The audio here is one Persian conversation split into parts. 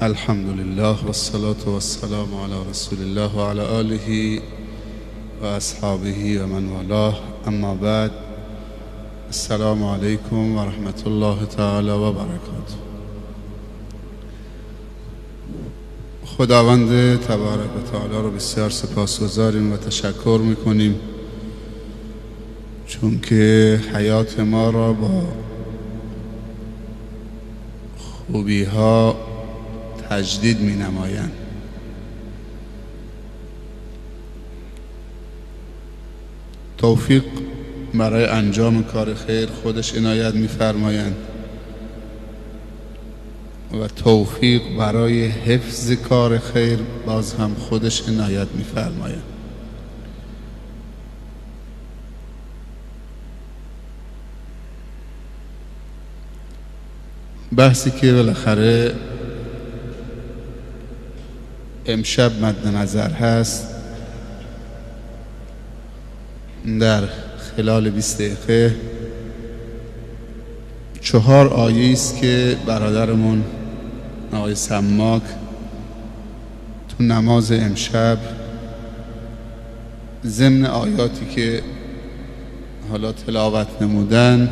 الحمد لله والصلاة والسلام على رسول الله و علی آله و اصحابه و من والاه. اما بعد، السلام علیکم و رحمت الله تعالی و برکاته. خداوند تبارک و تعالی رو بسیار سپاسگزاریم و تشکر میکنیم، چون که حیات ما را با خوبی ها تجدید می نمایند. توفیق برای انجام کار خیر خودش عنایت می فرمایند و توفیق برای حفظ کار خیر باز هم خودش عنایت می فرمایند. بحثی که بالاخره امشب مد نظر هست، در خلال 20 دقیقه 4 آیه است که برادرمون آقای سماک تو نماز امشب ضمن آیاتی که حالا تلاوت نمودن،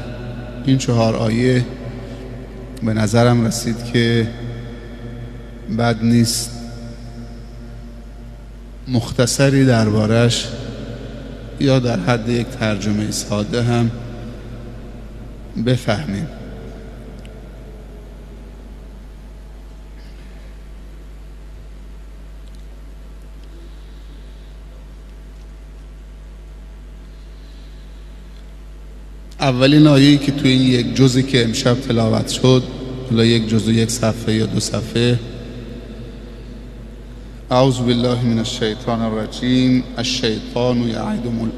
این 4 آیه به نظرم رسید که بد نیست مختصری دربارش یا در حد یک ترجمه ساده هم بفهمیم. اولین آیه‌ای که توی این یک جزئی که امشب تلاوت شد، حالا یک جزء 1 صفحه یا 2 صفحه، اعوذ بالله من الشیطان الرجیم الشیطان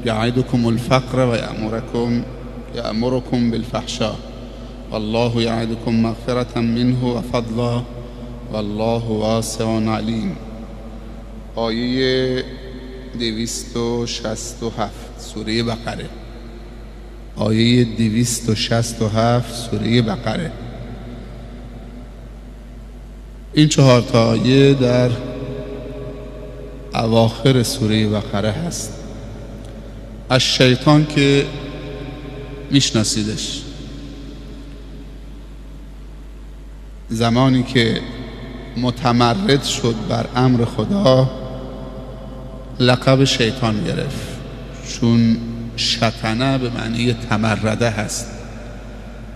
یعدکم الفقر و یأمرکم بالفحشاء والله یعدکم مغفرة منه و فضلا والله واسع علیم. آیه 267 سوره بقره. آیه 267 سوره بقره. این 4 تا آیه در اواخر سوره بقره هست. از شیطان که میشناسیدش، زمانی که متمرد شد بر امر خدا لقب شیطان گرفت، چون شطنه به معنی تمرده هست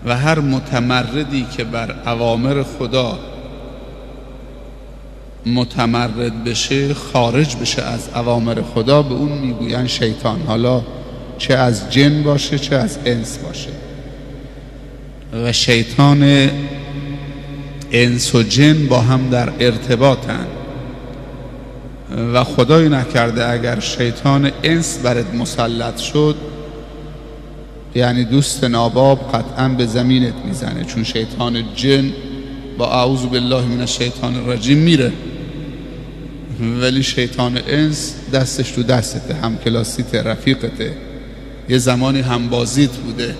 و هر متمردی که بر اوامر خدا متمرد بشه، خارج بشه از اوامر خدا، به اون میگوین شیطان، حالا چه از جن باشه چه از انس باشه. و شیطان انس و جن با هم در ارتباطن و خدای نکرده اگر شیطان انس برات مسلط شد، یعنی دوست ناباب، قطعا به زمینت میزنه، چون شیطان جن با اعوذ بالله من الشیطان الرجیم میره، ولی شیطان انس دستش تو دستته، هم کلاسیت، رفیقته، یه زمانی هم بازیت بوده.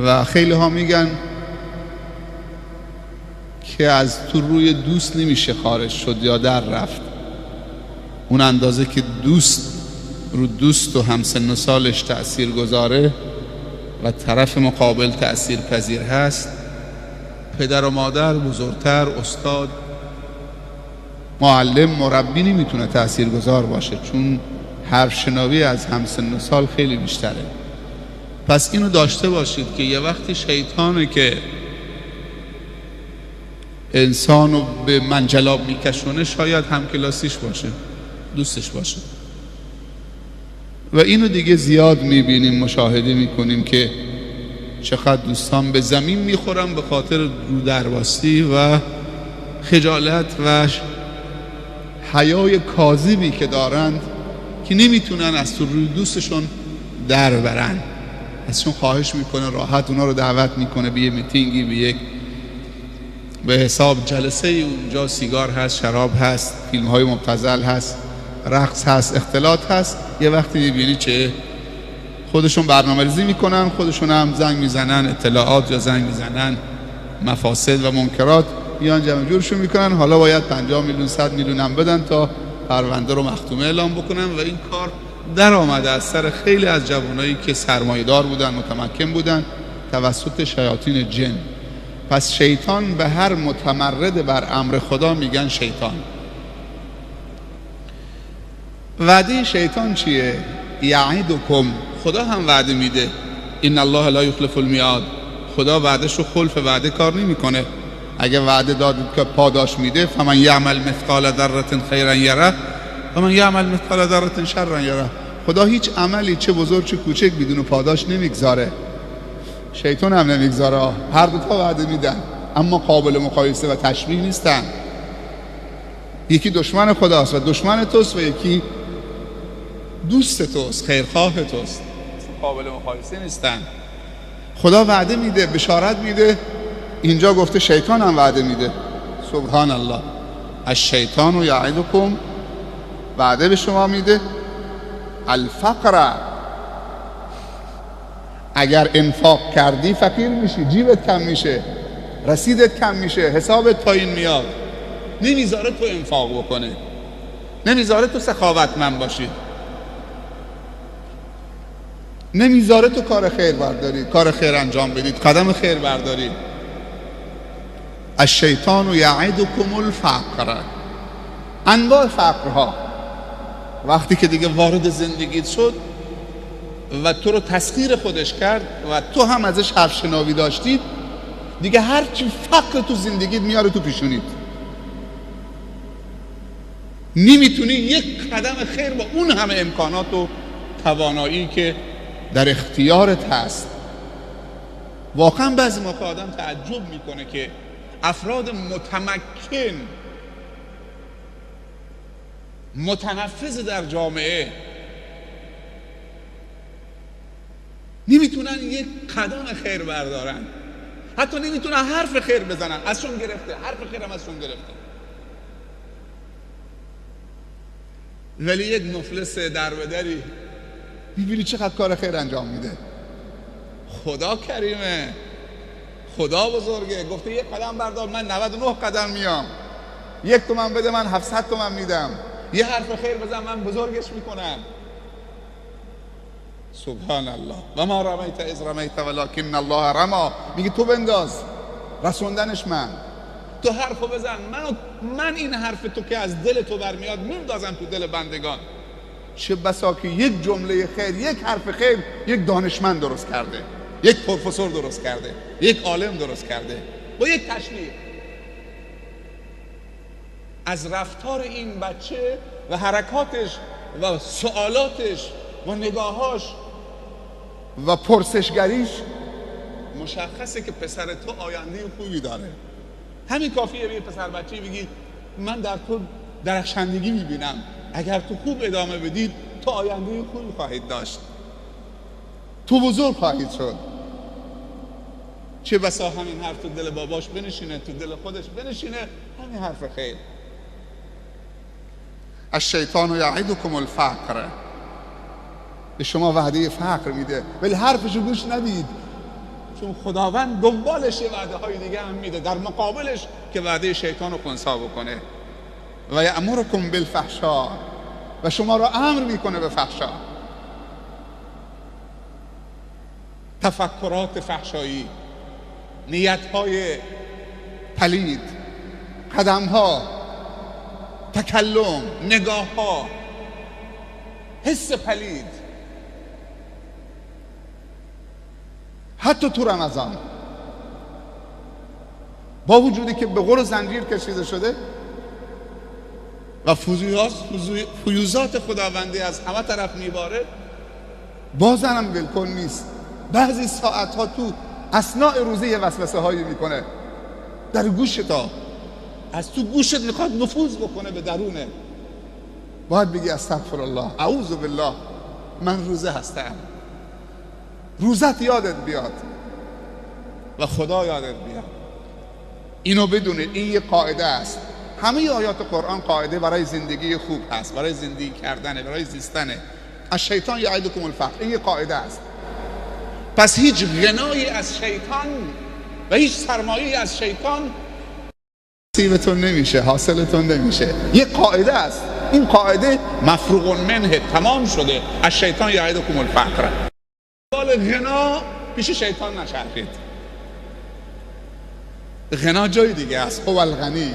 و خیلی ها میگن که از تو روی دوست نمیشه خارج شد یا در رفت، اون اندازه که دوست رو دوست و همسن و سالش تأثیر گذاره و طرف مقابل تأثیر پذیر هست، پدر و مادر، بزرگتر، استاد، معلم، مربی نمیتونه تأثیر گذار باشه، چون حرف شنوی از همسن و سال خیلی بیشتره. پس اینو داشته باشید که یه وقتی شیطانه که انسانو به منجلاب میکشونه، شاید هم کلاسیش باشه، دوستش باشه. و اینو دیگه زیاد میبینیم، مشاهده میکنیم که چقدر دوستان به زمین میخورن به خاطر رو درباستی و خجالت و حیای کاذبی که دارند، که نمیتونن از تو روی دوستشون در برن. ازشون خواهش میکنه، راحت اونا رو دعوت میکنه به یه میتینگی، به یک به حساب جلسه، اونجا سیگار هست، شراب هست، فیلم های مبتذل هست، رقص هست، اختلاط هست. یه وقتی میبینی چه خودشون برنامه ریزی میکنن، خودشون هم زنگ میزنن اطلاعات یا زنگ میزنن مفاسد و منکرات میان جمع جورشون میکنن، حالا باید 50 میلیون 100 میلیون هم بدن تا پرونده رو مختومه اعلام بکنن و این کار در آمده از سر خیلی از جوانایی که سرمایه‌دار بودن، متمکن بودن توسط شیاطین جن. پس شیطان به هر متمرد بر امر خدا میگن شیطان. وعده شیطان چیه؟ یعیدکم، خدا هم وعده میده. ان الله لا یخلف المیعاد، خدا وعدش رو خلف وعده کار نمیکنه. اگه وعده داد که پاداش میده، فمن یعمل مثقال ذره خیرا یره و من یعمل مثقال ذره شرا یره. خدا هیچ عملی چه بزرگ چه کوچک بدون پاداش نمیگذاره، شیطان هم نمیگذاره. هر دو تا وعده میدن اما قابل مقایسه و تشبیه نیستن. یکی دشمن خداست و دشمن توست و یکی دوست توست، خیرخواه توست، قابل مقایسه نیستن. خدا وعده میده، بشارت میده، اینجا گفته شیطان هم وعده میده. سبحان الله. الشیطان یعدکم، وعده به شما میده الفقر، اگر انفاق کردی فقیر میشی، جیبت کم میشه، رسیدت کم میشه، حسابت پایین میاد. نمیذاره تو انفاق بکنه، نمیذاره تو سخاوتمند باشی، نمیذاره تو کار خیر برداری، کار خیر انجام بدید، قدم خیر برداری. الشیطان یعدکم الفقر. انواع فقرها وقتی که دیگه وارد زندگیت شد و تو رو تسخیر خودش کرد و تو هم ازش حرف شنوی داشتید، دیگه هر چی فقر تو زندگیت میاره تو پیشونیت، نمیتونی یک قدم خیر با اون همه امکانات و توانایی که در اختیارت هست. واقعا بعضی موقع آدم تعجب میکنه که افراد متمکن، متنفذ در جامعه نمیتونن یک قدم خیر بردارن، حتی نمیتونن حرف خیر بزنن، ازشون گرفته، حرف خیر هم ازشون گرفته. ولی یک مفلس دربدری میبینی چقدر کار خیر انجام میده. خدا کریمه، خدا بزرگه، گفته یک قدم بردار من 99 قدم میام، 1 تومن بده من 700 تومن میدم، یه حرف خیر بزن من بزرگش میکنم. سبحان الله. و ما رمیت اذ رمیت ولکن الله رما، میگه تو بنداز، رسوندنش من. تو حرفو بزن، من این حرف تو که از دل تو برمیاد میندازم تو دل بندگان. چه بسا که یک جمله خیر، یک حرف خیر، یک دانشمند درست کرده، یک پروفسور درست کرده، یک عالم درست کرده با یک تشبیه. از رفتار این بچه و حرکاتش و سوالاتش و نگاهاش و پرسشگریش مشخصه که پسر تو آینده خوبی داره. همین کافیه به پسر بچه‌ای بگی من در تو درخشندگی میبینم، اگر تو خوب ادامه بدید تو آینده خوبی خواهید داشت، تو بزرگ خواهید شد. چه بسا همین حرف تو دل باباش بنشینه، تو دل خودش بنشینه، همین حرف خیر. الشیطان یعدکم الفقر، به شما وعده فقر میده ولی حرفشو گوش ندید، چون خداوند دنبالش وعده های دیگه هم میده در مقابلش که وعده شیطان رو خنثی بکنه. و یأمرکم بالفحشاء، و شما رو امر میکنه به فحشا، تفکرات فحشایی، نیت‌های پلید، قدم‌ها، تکلم، نگاه‌ها، حس پلید. حتی تو رمضان با وجودی که به غر زنجیر کشیده شده و فیوزات خداوندی از همه طرف میباره، بازم بالکل نیست. بعضی ساعتها تو اثناء روزه یه وسوسه هایی میکنه در گوشت، از تو گوشت میخواد نفوذ بکنه به درونه. باید بگی استغفر الله، اعوذ بالله، من روزه هستم. روزت یادت بیاد و خدا یادت بیاد. اینو بدونه، این یه قاعده است. همه آیات قرآن قاعده برای زندگی خوب هست، برای زندگی کردنه، برای زیستنه. الشیطان یعدکم الفقر، این یه قاعده است. پس هیچ غنایی از شیطان و هیچ سرمایه‌ای از شیطان نصیبتون نمیشه، حاصلتون نمیشه. یک قاعده است، این قاعده مفروغ منه، تمام شده. از شیطان یعدکم الفقر. بال غنا پیش شیطان نچرخید. غنا جای دیگه است. هو الغنی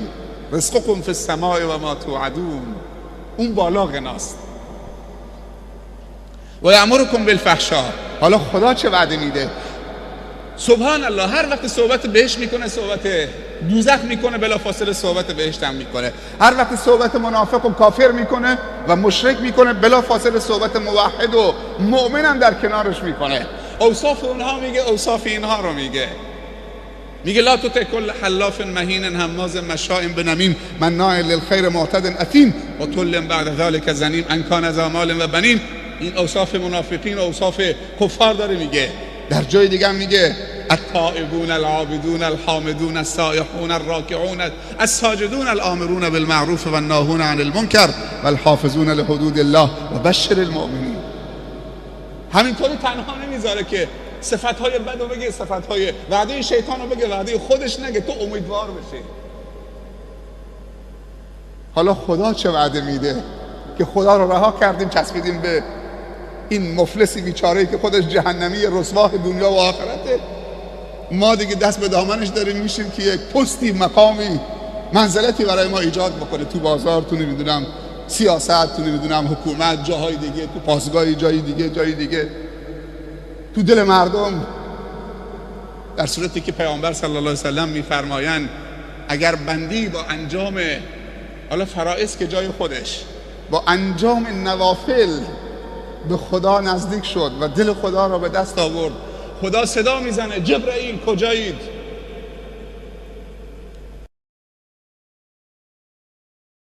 رزقکم فی السماء و ما توعدون. اون بالا غناست. و یأمرکم بالفحشاء. حالا خدا چه وعده میده؟ سبحان الله، هر وقت صحبت بهشت میکنه صحبت دوزخ میکنه، بلافاصله صحبت بهشت هم میکنه. هر وقت صحبت منافق و کافر میکنه و مشرک میکنه، بلافاصله صحبت موحد و مؤمن هم در کنارش میکنه. اوصاف اونها میگه، اوصاف اینها رو میگه. میگه لا تطع کل حلاف مهین هماز مشاء بنمیم مناع للخیر معتد اثیم عتل بعد ذلک زنیم ان کان ذا مال و بنین. این اوصاف منافقین و اوصاف کفار داره میگه. در جای دیگه هم میگه التائبون العابدون الحامدون السائحون الراکعون الساجدون الآمرون بالمعروف والناهون عن المنکر والحافظون لحدود الله و بشر المؤمنین. همینطوری تنها نمیذاره که صفتهای بد رو بگه، صفتهای وعده شیطان رو بگه، وعده خودش نگه، تو امیدوار بشه. حالا خدا چه وعده میده؟ که خدا رو رها کردیم چسبیدیم به این مفلسی بیچاره‌ای که خودش جهنمی رسواه دنیا و آخرته. ما دیگه دست به دامنش داریم میشیم که یک پستی، مقامی، منزلتی برای ما ایجاد بکنه تو بازار، تو نمیدونم سیاست، تو نمیدونم حکومت، جاهای دیگه، تو پاسگاهی، جای دیگه تو دل مردم. در صورتی که پیامبر صلی الله علیه و سلم میفرمایند اگر بندی با انجام حالا فرائض که جای خودش، با انجام نوافل به خدا نزدیک شد و دل خدا را به دست آورد، خدا صدا میزنه جبرائیل کجایید؟